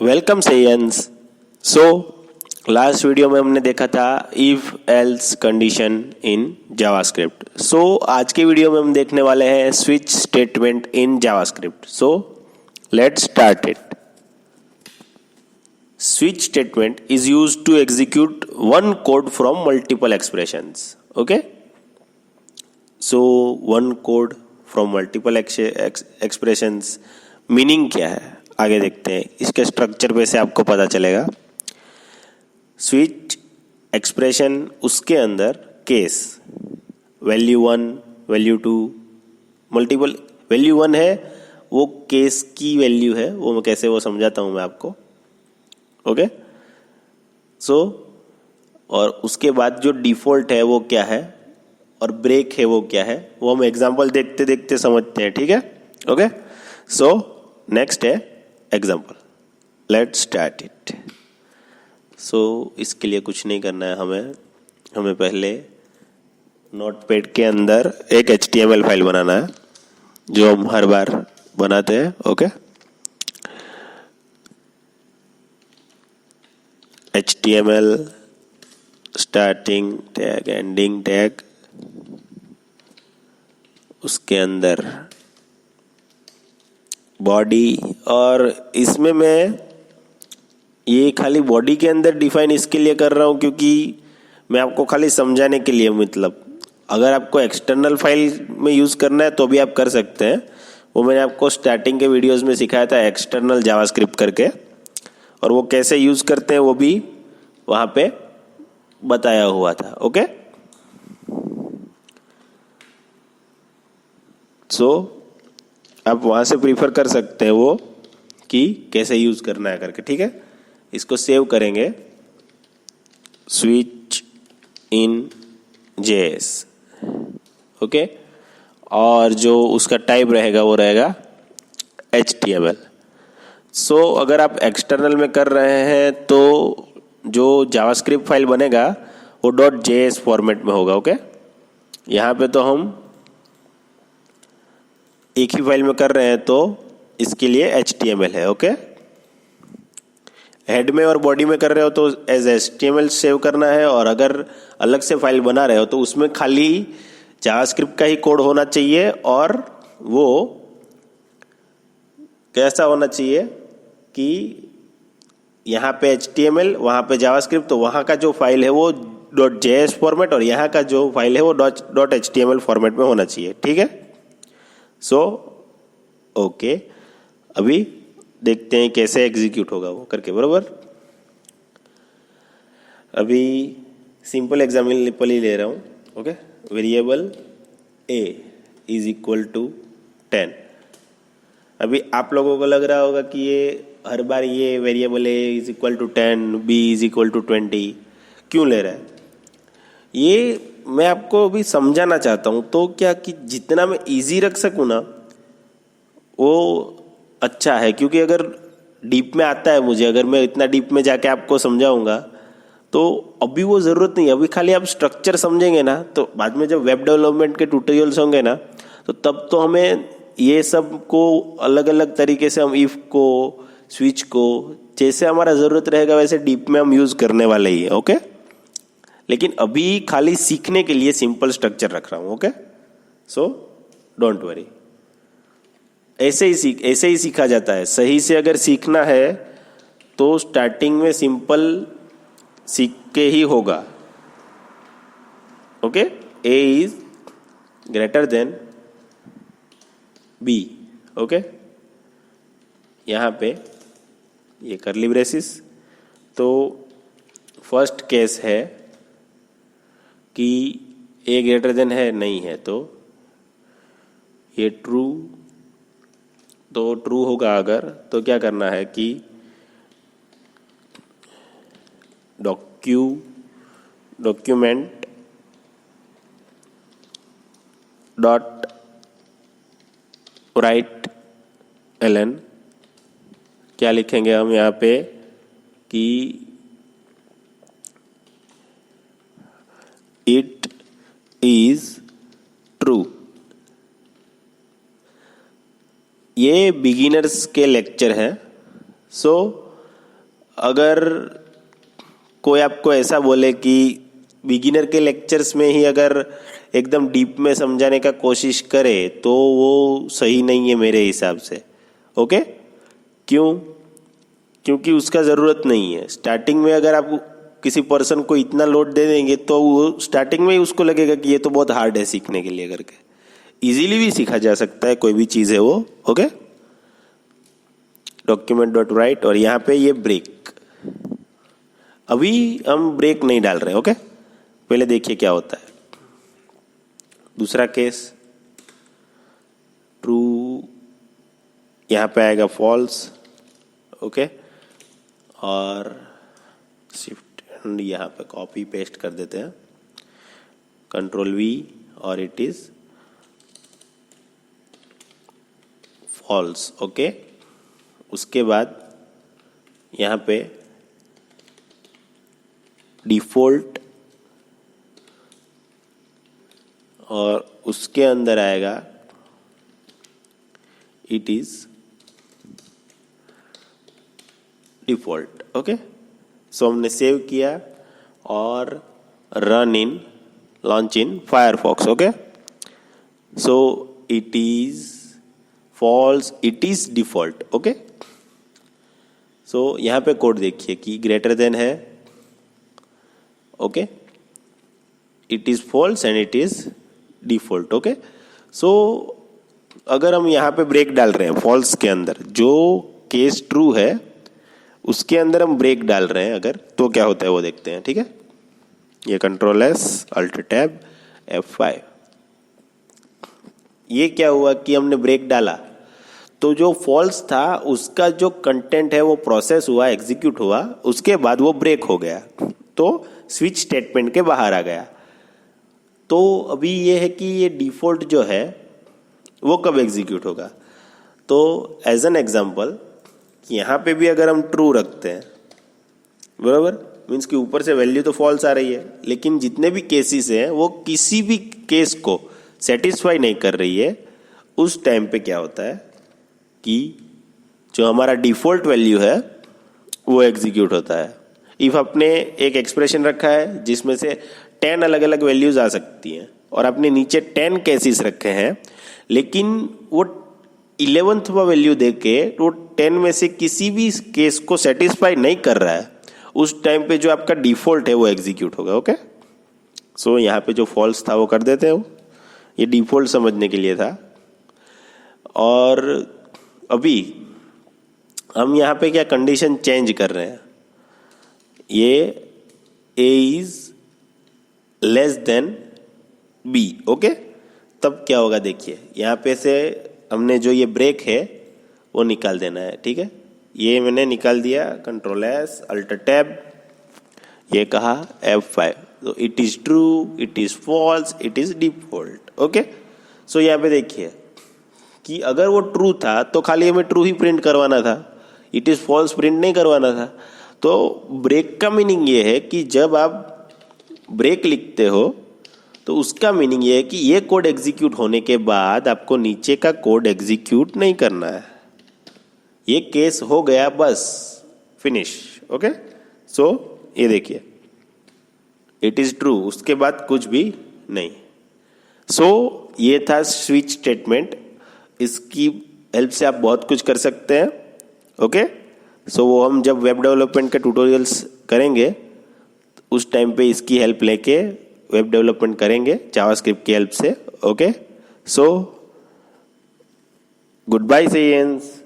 Welcome सेयंस। So last video में हमने देखा था if else condition in JavaScript. So आज के वीडियो में हम देखने वाले हैं switch statement in JavaScript. So let's start it. Switch statement is used to execute one code from multiple expressions. Okay, so one code from multiple expressions meaning क्या है आगे देखते हैं। इसके स्ट्रक्चर पे से आपको पता चलेगा। स्विच एक्सप्रेशन, उसके अंदर case, value 1, value 2, multiple. Value 1 है वो केस की वैल्यू है, वो कैसे वो समझाता हूं मैं आपको। ओके, सो और उसके बाद जो डिफॉल्ट है वो क्या है और ब्रेक है वो क्या है, वो हम एग्जांपल देखते देखते समझते हैं। ठीक है, ओके। सो नेक्स्ट है example. Let's start it. So इसके लिए कुछ नहीं करना है हमें पहले नोटपैड के अंदर एक HTML फाइल बनाना है जो हम हर बार बनाते हैं। Okay, HTML starting tag, ending tag, उसके अंदर बॉडी। और इसमें मैं ये खाली बॉडी के अंदर डिफाइन इसके लिए कर रहा हूँ क्योंकि मैं आपको खाली समझाने के लिए, मतलब अगर आपको एक्सटर्नल फाइल में यूज़ करना है तो भी आप कर सकते हैं। वो मैंने आपको स्टार्टिंग के वीडियोस में सिखाया था एक्सटर्नल जावास्क्रिप्ट करके, और वो कैसे यूज़ करते हैं वो भी वहाँ पे बताया हुआ था। ओके, सो आप वहाँ से प्रीफर कर सकते हैं वो कि कैसे यूज़ करना है करके। ठीक है, इसको सेव करेंगे स्विच इन JS। ओके, और जो उसका टाइप रहेगा वो रहेगा HTML। सो अगर आप एक्सटर्नल में कर रहे हैं तो जो जावास्क्रिप्ट फाइल बनेगा वो .js फॉर्मेट में होगा। ओके, यहाँ पे तो हम एक ही फाइल में कर रहे हैं तो इसके लिए HTML है। ओके, हेड में और बॉडी में कर रहे हो तो एज HTML सेव करना है, और अगर अलग से फाइल बना रहे हो तो उसमें खाली जावास्क्रिप्ट का ही कोड होना चाहिए। और वो कैसा होना चाहिए कि यहाँ पे HTML, वहाँ पे जावास्क्रिप्ट, तो वहाँ का जो फाइल है वो .js फॉर्मेट और यहाँ का जो फाइल है वो .html फॉर्मेट में होना चाहिए। ठीक है, सो ओके, अभी देखते हैं कैसे एग्जीक्यूट होगा वो करके। बरोबर, अभी सिंपल एग्जाम्पल ही ले रहा हूँ। Okay, variable a is equal to 10। अभी आप लोगों को लग रहा होगा कि ये हर बार ये variable a is equal to 10, b is equal to 20 क्यों ले रहा है, ये मैं आपको अभी समझाना चाहता हूँ। तो क्या कि जितना मैं इजी रख सकूँ ना वो अच्छा है, क्योंकि अगर डीप में आता है मुझे, अगर मैं इतना डीप में जाके आपको समझाऊंगा तो अभी वो ज़रूरत नहीं है। अभी खाली आप स्ट्रक्चर समझेंगे ना तो बाद में जब वेब डेवलपमेंट के ट्यूटोरियल्स होंगे ना तो तब तो हमें ये सब को अलग अलग तरीके से हम इफ को, स्विच को, जैसे हमारा ज़रूरत रहेगा वैसे डीप में हम यूज़ करने वाले ही है। ओके, लेकिन अभी खाली सीखने के लिए सिंपल स्ट्रक्चर रख रहा हूं। ओके, सो डोंट वरी, ऐसे ही सीखा जाता है। सही से अगर सीखना है तो स्टार्टिंग में सिंपल सीख के ही होगा। Okay, a is greater than b। Okay, यहां पे ये करली ब्रेसिस, तो फर्स्ट केस है कि a ग्रेटर देन है, नहीं है तो ये ट्रू, तो ट्रू होगा। अगर तो क्या करना है कि डॉक्यूमेंट डॉट राइट ln, क्या लिखेंगे हम यहाँ पे कि इट इज ट्रू। ये बिगिनर्स के लेक्चर हैं। सो अगर कोई आपको ऐसा बोले कि बिगिनर के लेक्चर्स में ही अगर एकदम डीप में समझाने का कोशिश करे तो वो सही नहीं है मेरे हिसाब से। ओके, क्यों? क्योंकि उसका ज़रूरत नहीं है। स्टार्टिंग में अगर आप किसी पर्सन को इतना लोड दे देंगे तो वो स्टार्टिंग में ही उसको लगेगा कि ये तो बहुत हार्ड है सीखने के लिए करके। इजीली भी सीखा जा सकता है, कोई भी चीज़ है वो। ओके, डॉक्यूमेंट डॉट राइट, और यहाँ पे ये ब्रेक, अभी हम ब्रेक नहीं डाल रहे। ओके, पहले देखिए क्या होता है। दूसरा केस ट्रू, यहाँ पे आएगा फॉल्स। ओके, और शिफ्ट यहाँ पे कॉपी पेस्ट कर देते हैं, कंट्रोल वी, और इट इज फॉल्स। ओके, उसके बाद यहाँ पे डिफॉल्ट, और उसके अंदर आएगा it is default. Okay, so हमने सेव किया और run in, launch in Firefox. Okay, so it is false, it is default. Okay, so यहाँ पे कोड देखिए कि ग्रेटर देन है। Okay, it is false and it is default. Okay, so अगर हम यहाँ पे ब्रेक डाल रहे हैं फॉल्स के अंदर, जो केस ट्रू है उसके अंदर हम ब्रेक डाल रहे हैं अगर, तो क्या होता है वो देखते हैं। ठीक है, ये control S alt tab F5, ये क्या हुआ कि हमने ब्रेक डाला तो जो फॉल्स था उसका जो कंटेंट है वो प्रोसेस हुआ, एग्जीक्यूट हुआ, उसके बाद वो ब्रेक हो गया, तो स्विच स्टेटमेंट के बाहर आ गया। तो अभी ये है कि ये डिफॉल्ट जो है वो कब एग्जीक्यूट होगा। तो एज एन एग्जांपल यहाँ पे भी अगर हम ट्रू रखते हैं, बराबर, मीन्स कि ऊपर से वैल्यू तो फॉल्स आ रही है, लेकिन जितने भी केसेस हैं वो किसी भी केस को सेटिस्फाई नहीं कर रही है, उस टाइम पे क्या होता है कि जो हमारा डिफॉल्ट वैल्यू है वो एग्जीक्यूट होता है। इफ आपने एक एक्सप्रेशन रखा है जिसमें से 10 अलग अलग वैल्यूज आ सकती हैं और आपने नीचे 10 केसेस रखे हैं, लेकिन वो 11th वैल्यू देके वो 10 में से किसी भी केस को सेटिस्फाई नहीं कर रहा है, उस टाइम पे जो आपका डिफॉल्ट है वो एग्जीक्यूट होगा। ओके, सो यहाँ पे जो फॉल्स था वो कर देते हैं, ये डिफॉल्ट समझने के लिए था। और अभी हम यहाँ पे क्या कंडीशन चेंज कर रहे हैं, ये a is less than b। Okay, तब क्या होगा देखिए, यहाँ पे से हमने जो ये ब्रेक है वो निकाल देना है। ठीक है, ये मैंने निकाल दिया, कंट्रोल एस अल्ट टैब, ये कहा F5, तो it is true, it is false, it is default. Okay, so यहाँ पे देखिए कि अगर वो ट्रू था तो खाली हमें ट्रू ही प्रिंट करवाना था, इट इज फॉल्स प्रिंट नहीं करवाना था। तो ब्रेक का मीनिंग ये है कि जब आप ब्रेक लिखते हो तो उसका मीनिंग ये है कि ये कोड एग्जीक्यूट होने के बाद आपको नीचे का कोड एग्जीक्यूट नहीं करना है, ये केस हो गया, बस फिनिश। ओके, सो ये देखिए इट इज ट्रू, उसके बाद कुछ भी नहीं। सो ये था स्विच स्टेटमेंट, इसकी हेल्प से आप बहुत कुछ कर सकते हैं। ओके, सो वो हम जब वेब डेवलपमेंट के ट्यूटोरियल्स करेंगे उस टाइम पे इसकी हेल्प लेके वेब डेवलपमेंट करेंगे जावास्क्रिप्ट की हेल्प से। Okay, so good bye सेयंस।